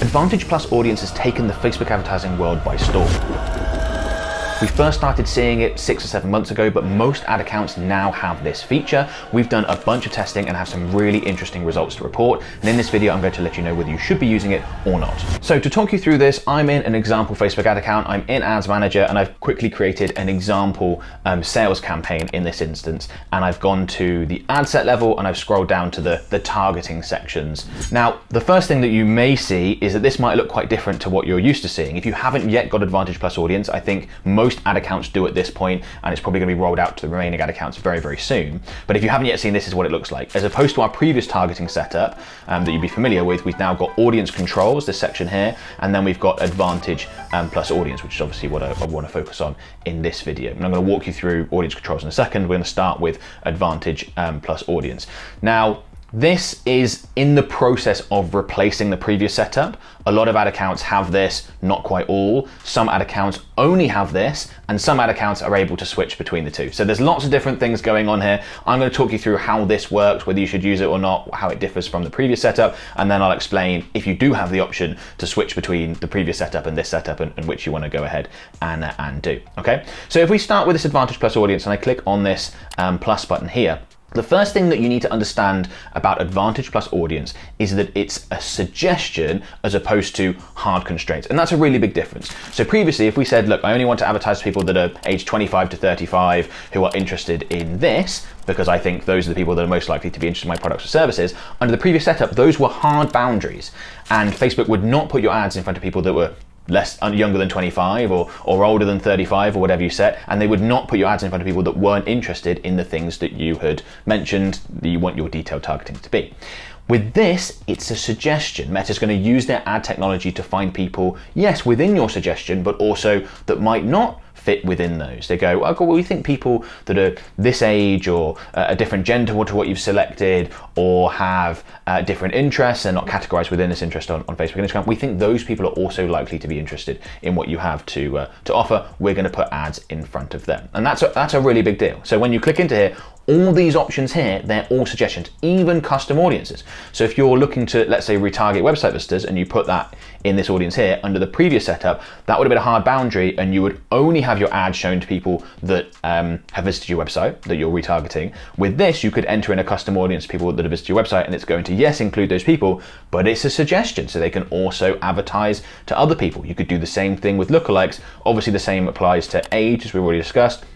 Advantage Plus Audience has taken the Facebook advertising world by storm. We first started seeing it 6 or 7 months ago, but most ad accounts now have this feature. We've done a bunch of testing and have some really interesting results to report. And in this video, I'm going to let you know whether you should be using it or not. So to talk you through this, I'm in an example Facebook ad account. I'm in Ads Manager, and I've quickly created an example sales campaign in this instance. And I've gone to the ad set level and I've scrolled down to the targeting sections. Now, the first thing that you may see is that this might look quite different to what you're used to seeing. If you haven't yet got Advantage Plus Audience, I think most ad accounts do at this point, and it's probably going to be rolled out to the remaining ad accounts very, very soon. But if you haven't yet seen, this is what it looks like. As opposed to our previous targeting setup that you'd be familiar with, we've now got audience controls, this section here, and then we've got Advantage Plus Audience, which is obviously what I want to focus on in this video. And I'm going to walk you through audience controls in a second. We're going to start with Advantage Plus Audience. Now, this is in the process of replacing the previous setup. A lot of ad accounts have this, not quite all. Some ad accounts only have this, and some ad accounts are able to switch between the two. So there's lots of different things going on here. I'm going to talk you through how this works, whether you should use it or not, how it differs from the previous setup, and then I'll explain if you do have the option to switch between the previous setup and this setup, and which you want to go ahead and do. Okay, so if we start with this Advantage Plus Audience and I click on this plus button here, the first thing that you need to understand about Advantage Plus Audience is that it's a suggestion as opposed to hard constraints. And that's a really big difference. So previously, if we said, look, I only want to advertise to people that are aged 25 to 35 who are interested in this, because I think those are the people that are most likely to be interested in my products or services, under the previous setup, those were hard boundaries. And Facebook would not put your ads in front of people that were younger than 25 or older than 35 or whatever you set, and they would not put your ads in front of people that weren't interested in the things that you had mentioned that you want your detailed targeting to be. With this, it's a suggestion. Meta's going to use their ad technology to find people, yes, within your suggestion, but also that might not fit within those. They go, well, we think people that are this age or a different gender to what you've selected, or have different interests and not categorized within this interest on Facebook and Instagram, we think those people are also likely to be interested in what you have to offer. We're going to put ads in front of them. And that's a really big deal. So when you click into here, all these options here, they're all suggestions, even custom audiences. So if you're looking to, let's say, retarget website visitors, and you put that in this audience here, under the previous setup, that would have been a hard boundary, and you would only have your ad shown to people that have visited your website, that you're retargeting. With this, you could enter in a custom audience, people that have visited your website, and it's going to, yes, include those people, but it's a suggestion, so they can also advertise to other people. You could do the same thing with lookalikes. Obviously, the same applies to age, as we've already discussed.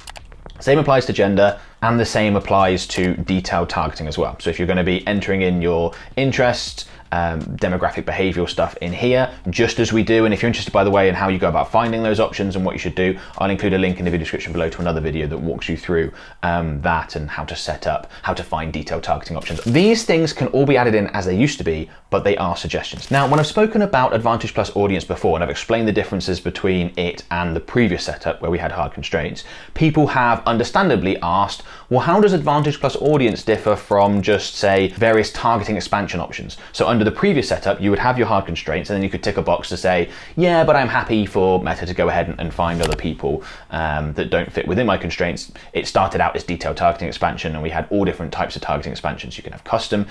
Same applies to gender, and the same applies to detailed targeting as well. So if you're going to be entering in your interests, demographic behavioral stuff in here, just as we do. And if you're interested, by the way, in how you go about finding those options and what you should do, I'll include a link in the video description below to another video that walks you through that and how to set up, how to find detailed targeting options. These things can all be added in as they used to be, but they are suggestions. Now, when I've spoken about Advantage Plus Audience before, and I've explained the differences between it and the previous setup where we had hard constraints, people have understandably asked, well, how does Advantage Plus Audience differ from just, say, various targeting expansion options? So under the previous setup, you would have your hard constraints, and then you could tick a box to say, yeah, but I'm happy for Meta to go ahead and find other people that don't fit within my constraints. It started out as detailed targeting expansion, and we had all different types of targeting expansions. You can have custom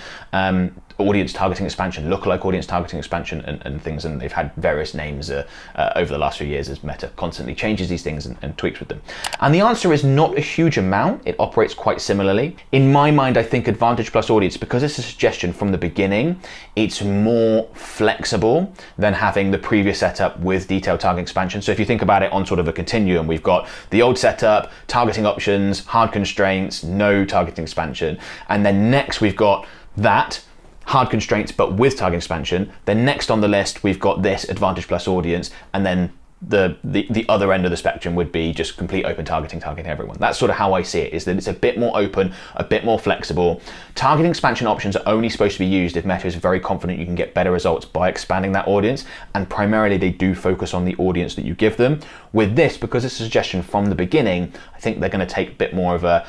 audience targeting expansion, lookalike audience targeting expansion, and things, and they've had various names over the last few years as Meta constantly changes these things and tweaks with them. And the answer is not a huge amount. It operates quite similarly. In my mind, I think Advantage Plus Audience, because it's a suggestion from the beginning, it's more flexible than having the previous setup with detailed targeting expansion. So if you think about it on sort of a continuum, we've got the old setup, targeting options, hard constraints, no targeting expansion, and then next we've got that, hard constraints but with targeting expansion. Then next on the list, we've got this Advantage Plus Audience, and then the other end of the spectrum would be just complete open targeting everyone. That's sort of how I see it, is that it's a bit more open, a bit more flexible. Targeting expansion options are only supposed to be used if Meta is very confident you can get better results by expanding that audience, and primarily they do focus on the audience that you give them. With this, because it's a suggestion from the beginning, I think they're going to take a bit more of a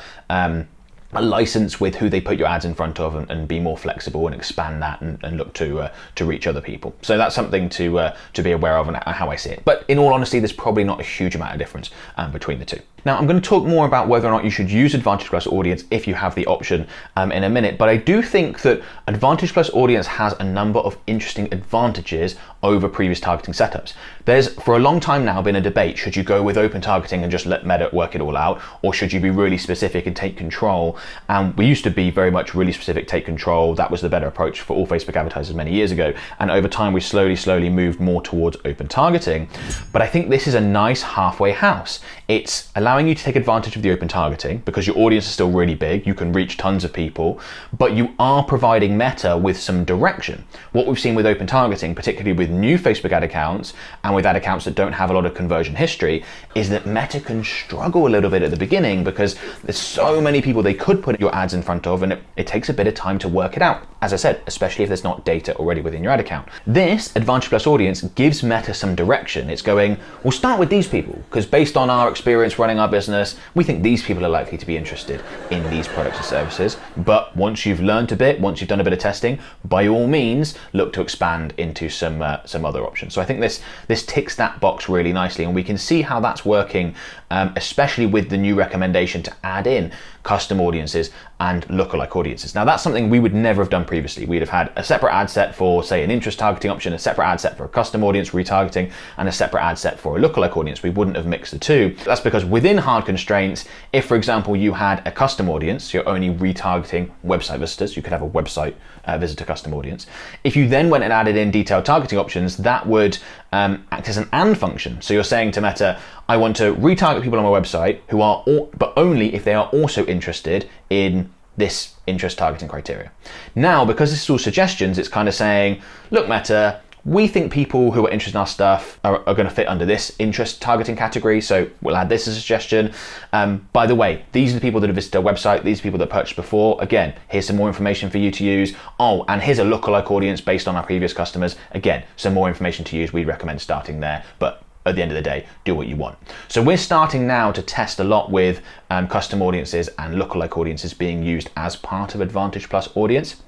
license with who they put your ads in front of, and be more flexible and expand that and look to reach other people. So that's something to be aware of and how I see it. But in all honesty, there's probably not a huge amount of difference between the two. Now, I'm going to talk more about whether or not you should use Advantage Plus Audience if you have the option in a minute, but I do think that Advantage Plus Audience has a number of interesting advantages over previous targeting setups. There's, for a long time now, been a debate, should you go with open targeting and just let Meta work it all out, or should you be really specific and take control? And we used to be very much really specific, take control. That was the better approach for all Facebook advertisers many years ago. And over time, we slowly moved more towards open targeting. But I think this is a nice halfway house. It's allowing you to take advantage of the open targeting because your audience is still really big. You can reach tons of people, but you are providing Meta with some direction. What we've seen with open targeting, particularly with new Facebook ad accounts and with ad accounts that don't have a lot of conversion history, is that Meta can struggle a little bit at the beginning because there's so many people they could put your ads in front of, and it takes a bit of time to work it out. As I said, especially if there's not data already within your ad account. This Advantage Plus Audience gives Meta some direction. It's going, we'll start with these people because based on our experience running our business, we think these people are likely to be interested in these products and services. But once you've learned a bit, once you've done a bit of testing, by all means, look to expand into some other options. So I think this ticks that box really nicely, and we can see how that's working, especially with the new recommendation to add in custom audiences and lookalike audiences. Now that's something we would never have done previously. We'd have had a separate ad set for, say, an interest targeting option, a separate ad set for a custom audience retargeting, and a separate ad set for a lookalike audience. We wouldn't have mixed the two. That's because within hard constraints, if for example you had a custom audience, you're only retargeting website visitors, you could have a website visitor custom audience. If you then went and added in detailed targeting options, that would act as an and function. So you're saying to Meta, I want to retarget people on my website who are, but only if they are also interested in this interest targeting criteria. Now, because this is all suggestions, it's kind of saying, look, Meta, we think people who are interested in our stuff are going to fit under this interest targeting category, so we'll add this as a suggestion. By the way, these are the people that have visited our website, these are people that purchased before. Again, here's some more information for you to use. Oh, and here's a lookalike audience based on our previous customers. Again, some more information to use. We'd recommend starting there, but at the end of the day, do what you want. So we're starting now to test a lot with custom audiences and lookalike audiences being used as part of Advantage Plus Audience.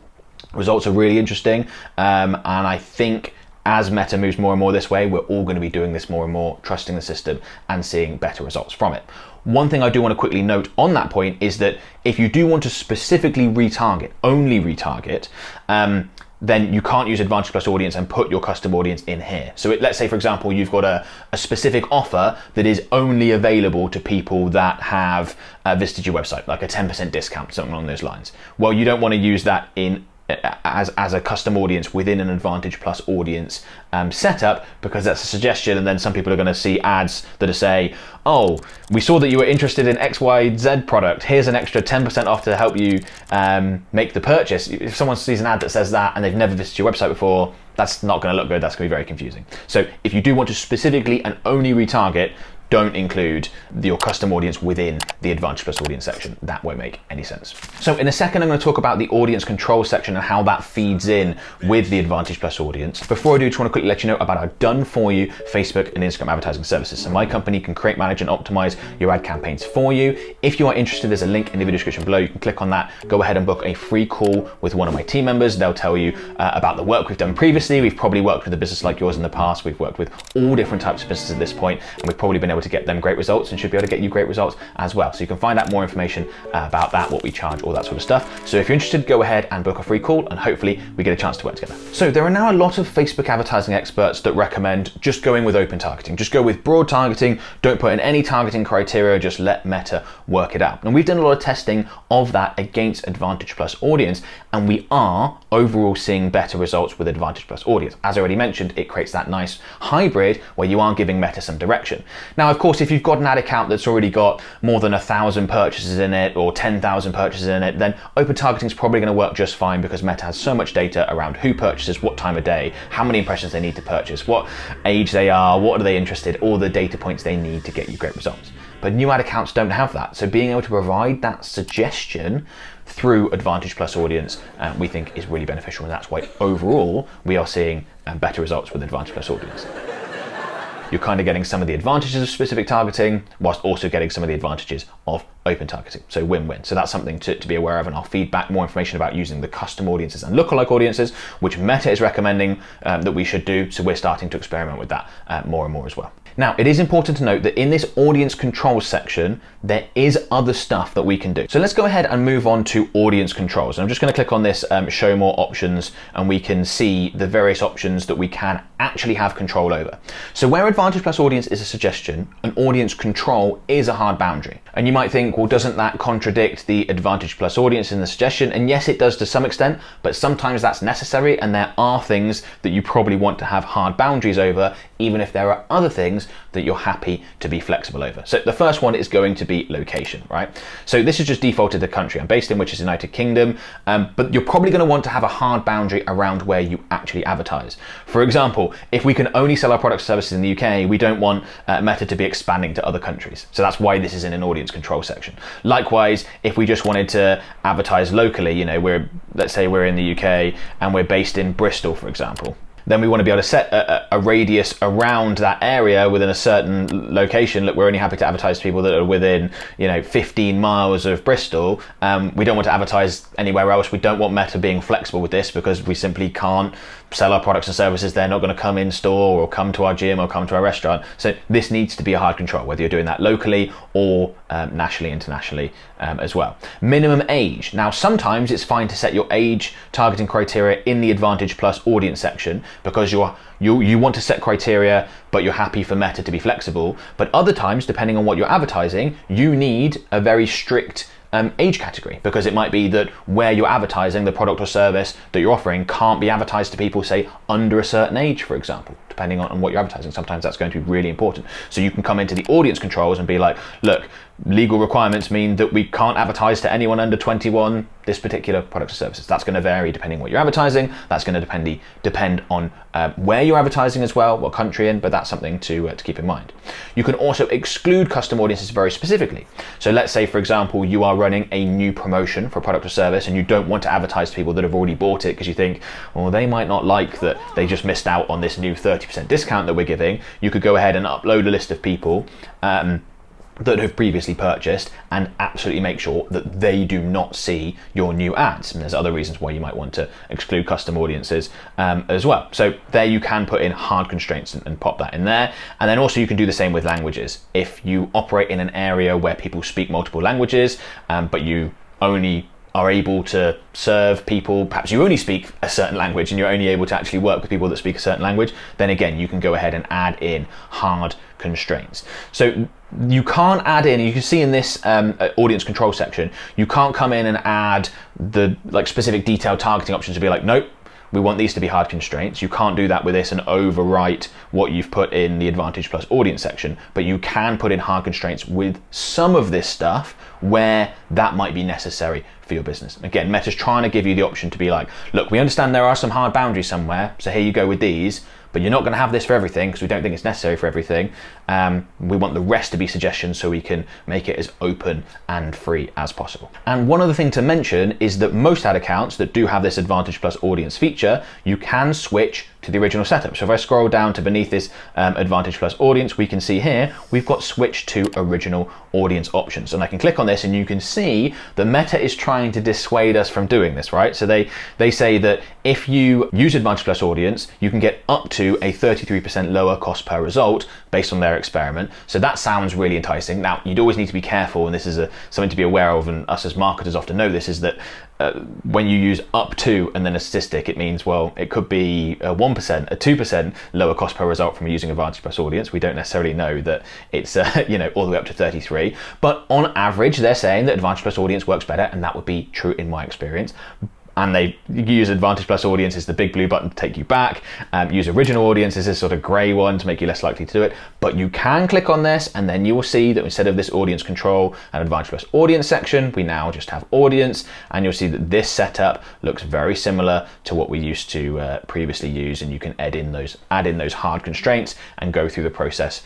Results are really interesting, and I think as Meta moves more and more this way, we're all going to be doing this more and more, trusting the system and seeing better results from it. One thing I do want to quickly note on that point is that if you do want to specifically retarget, only retarget, then you can't use Advantage Plus Audience and put your custom audience in here. So let's say, for example, you've got a specific offer that is only available to people that have visited your website, like a 10% discount, something along those lines. Well, you don't want to use that in as a custom audience within an Advantage Plus Audience setup, because that's a suggestion, and then some people are going to see ads that are say, oh, we saw that you were interested in XYZ product, here's an extra 10% off to help you make the purchase. If someone sees an ad that says that and they've never visited your website before, that's not going to look good, that's going to be very confusing. So if you do want to specifically and only retarget, don't include your custom audience within the Advantage Plus Audience section. That won't make any sense. So in a second, I'm going to talk about the audience control section and how that feeds in with the Advantage Plus Audience. Before I do, just want to quickly let you know about our done-for-you Facebook and Instagram advertising services. So my company can create, manage, and optimize your ad campaigns for you. If you are interested, there's a link in the video description below. You can click on that, go ahead and book a free call with one of my team members. They'll tell you about the work we've done previously. We've probably worked with a business like yours in the past. We've worked with all different types of businesses at this point, and we've probably been able to get them great results and should be able to get you great results as well. So you can find out more information about that, what we charge, all that sort of stuff. So if you're interested, go ahead and book a free call, and hopefully we get a chance to work together. So there are now a lot of Facebook advertising experts that recommend just going with open targeting. Just go with broad targeting, don't put in any targeting criteria, just let Meta work it out. And we've done a lot of testing of that against Advantage Plus Audience, and we are overall seeing better results with Advantage Plus Audience. As I already mentioned, it creates that nice hybrid where you are giving Meta some direction. Now, of course, if you've got an ad account that's already got more than 1,000 purchases in it or 10,000 purchases in it, then open targeting is probably going to work just fine, because Meta has so much data around who purchases, what time of day, how many impressions they need to purchase, what age they are, what are they interested, all the data points they need to get you great results. But new ad accounts don't have that. So being able to provide that suggestion through Advantage Plus Audience, we think is really beneficial, and that's why overall we are seeing better results with Advantage Plus Audience. You're kind of getting some of the advantages of specific targeting whilst also getting some of the advantages of open targeting. So win-win. So that's something to be aware of, and I'll feed back more information about using the custom audiences and lookalike audiences, which Meta is recommending that we should do. So we're starting to experiment with that more and more as well. Now, it is important to note that in this audience controls section, there is other stuff that we can do. So let's go ahead and move on to audience controls. And I'm just going to click on this show more options, and we can see the various options that we can actually have control over. So where Advantage Plus Audience is a suggestion, an audience control is a hard boundary. And you might think, well, doesn't that contradict the Advantage Plus Audience in the suggestion? And yes, it does to some extent, but sometimes that's necessary, and there are things that you probably want to have hard boundaries over, even if there are other things that you're happy to be flexible over. So the first one is going to be location, right? So this is just defaulted the country I'm based in, which is United Kingdom, but you're probably going to want to have a hard boundary around where you actually advertise. For example, if we can only sell our products and services in the UK, we don't want Meta to be expanding to other countries. So that's why this is in an audience control section. Likewise, if we just wanted to advertise locally, you know, let's say we're in the UK and we're based in Bristol, for example, then we want to be able to set a radius around that area within a certain location. Look, we're only happy to advertise to people that are within, 15 miles of Bristol. We don't want to advertise anywhere else. We don't want Meta being flexible with this because we simply can't sell our products and services. They're not going to come in store or come to our gym or come to our restaurant. So this needs to be a hard control, whether you're doing that locally or nationally, internationally as well. Minimum age. Now, sometimes it's fine to set your age targeting criteria in the Advantage Plus audience section because you want to set criteria, but you're happy for Meta to be flexible. But other times, depending on what you're advertising, you need a very strict age category, because it might be that where you're advertising, the product or service that you're offering can't be advertised to people, say, under a certain age, for example, depending on what you're advertising. Sometimes that's going to be really important. So you can come into the audience controls and be like, look, legal requirements mean that we can't advertise to anyone under 21 this particular product or services. That's going to vary depending on what you're advertising. That's going to depend on where you're advertising as well, what country in, but that's something to keep in mind. You can also exclude custom audiences very specifically. So let's say, for example, you are running a new promotion for a product or service and you don't want to advertise to people that have already bought it because you think, well, they might not like that they just missed out on this new 30% discount that we're giving. You could go ahead and upload a list of people that have previously purchased and absolutely make sure that they do not see your new ads. And there's other reasons why you might want to exclude custom audiences as well. So there you can put in hard constraints and pop that in there. And then also you can do the same with languages. If you operate in an area where people speak multiple languages, but you only are able to serve people, perhaps you only speak a certain language and you're only able to actually work with people that speak a certain language, then again, you can go ahead and add in hard constraints. So you can't add in, you can see in this audience control section, you can't come in and add the specific detailed targeting options to be like, nope, we want these to be hard constraints. You can't do that with this and overwrite what you've put in the Advantage Plus audience section, but you can put in hard constraints with some of this stuff where that might be necessary for your business. Again, Meta's trying to give you the option to be like, look, we understand there are some hard boundaries somewhere, so here you go with these, but you're not going to have this for everything because we don't think it's necessary for everything. We want the rest to be suggestions so we can make it as open and free as possible. And one other thing to mention is that most ad accounts that do have this Advantage Plus audience feature, you can switch to the original setup. So if I scroll down to beneath this Advantage Plus audience, we can see here, we've got switch to original audience options. And I can click on this and you can see that Meta is trying to dissuade us from doing this, right? So they say that if you use Advantage Plus audience, you can get up to a 33% lower cost per result based on their experiment. So that sounds really enticing. Now, you'd always need to be careful, and this is something to be aware of, and us as marketers often know this, is that when you use up to and then a statistic, it means, well, it could be a 1%, a 2% lower cost per result from using Advantage Plus audience. We don't necessarily know that it's all the way up to 33, but on average, they're saying that Advantage Plus audience works better, and that would be true in my experience. And they use Advantage Plus audience as the big blue button to take you back. Use original audience as this sort of grey one to make you less likely to do it. But you can click on this and then you will see that instead of this audience control and Advantage Plus audience section, we now just have audience, and you'll see that this setup looks very similar to what we used to previously use, and you can add in those hard constraints and go through the process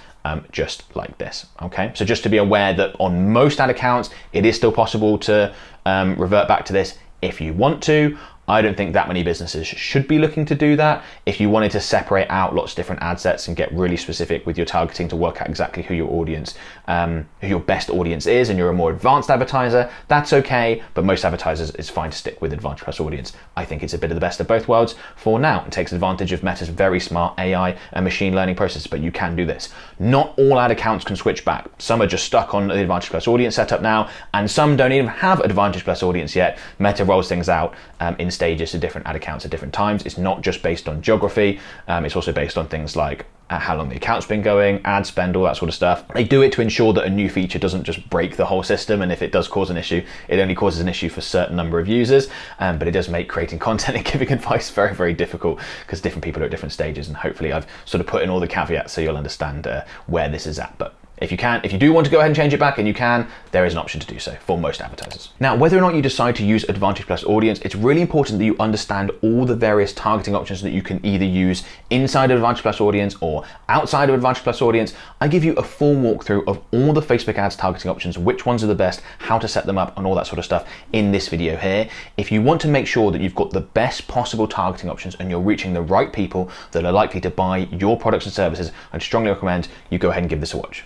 just like this. Okay, so just to be aware that on most ad accounts, it is still possible to revert back to this if you want to. I don't think that many businesses should be looking to do that. If you wanted to separate out lots of different ad sets and get really specific with your targeting to work out exactly who your audience, who your best audience is, and you're a more advanced advertiser, that's okay, but most advertisers, it's fine to stick with Advantage Plus Audience. I think it's a bit of the best of both worlds for now. It takes advantage of Meta's very smart AI and machine learning process, but you can do this. Not all ad accounts can switch back. Some are just stuck on the Advantage Plus Audience setup now, and some don't even have Advantage Plus Audience yet. Meta rolls things out in stages to different ad accounts at different times. It's not just based on geography, it's also based on things like how long the account's been going, ad spend, all that sort of stuff. They do it to ensure that a new feature doesn't just break the whole system, and if it does cause an issue, it only causes an issue for a certain number of users, but it does make creating content and giving advice very, very difficult because different people are at different stages, and hopefully I've sort of put in all the caveats so you'll understand where this is at. But if you do want to go ahead and change it back, and you can, there is an option to do so for most advertisers. Now, whether or not you decide to use Advantage Plus Audience, it's really important that you understand all the various targeting options that you can either use inside of Advantage Plus Audience or outside of Advantage Plus Audience. I give you a full walkthrough of all the Facebook ads targeting options, which ones are the best, how to set them up, and all that sort of stuff in this video here. If you want to make sure that you've got the best possible targeting options and you're reaching the right people that are likely to buy your products and services, I'd strongly recommend you go ahead and give this a watch.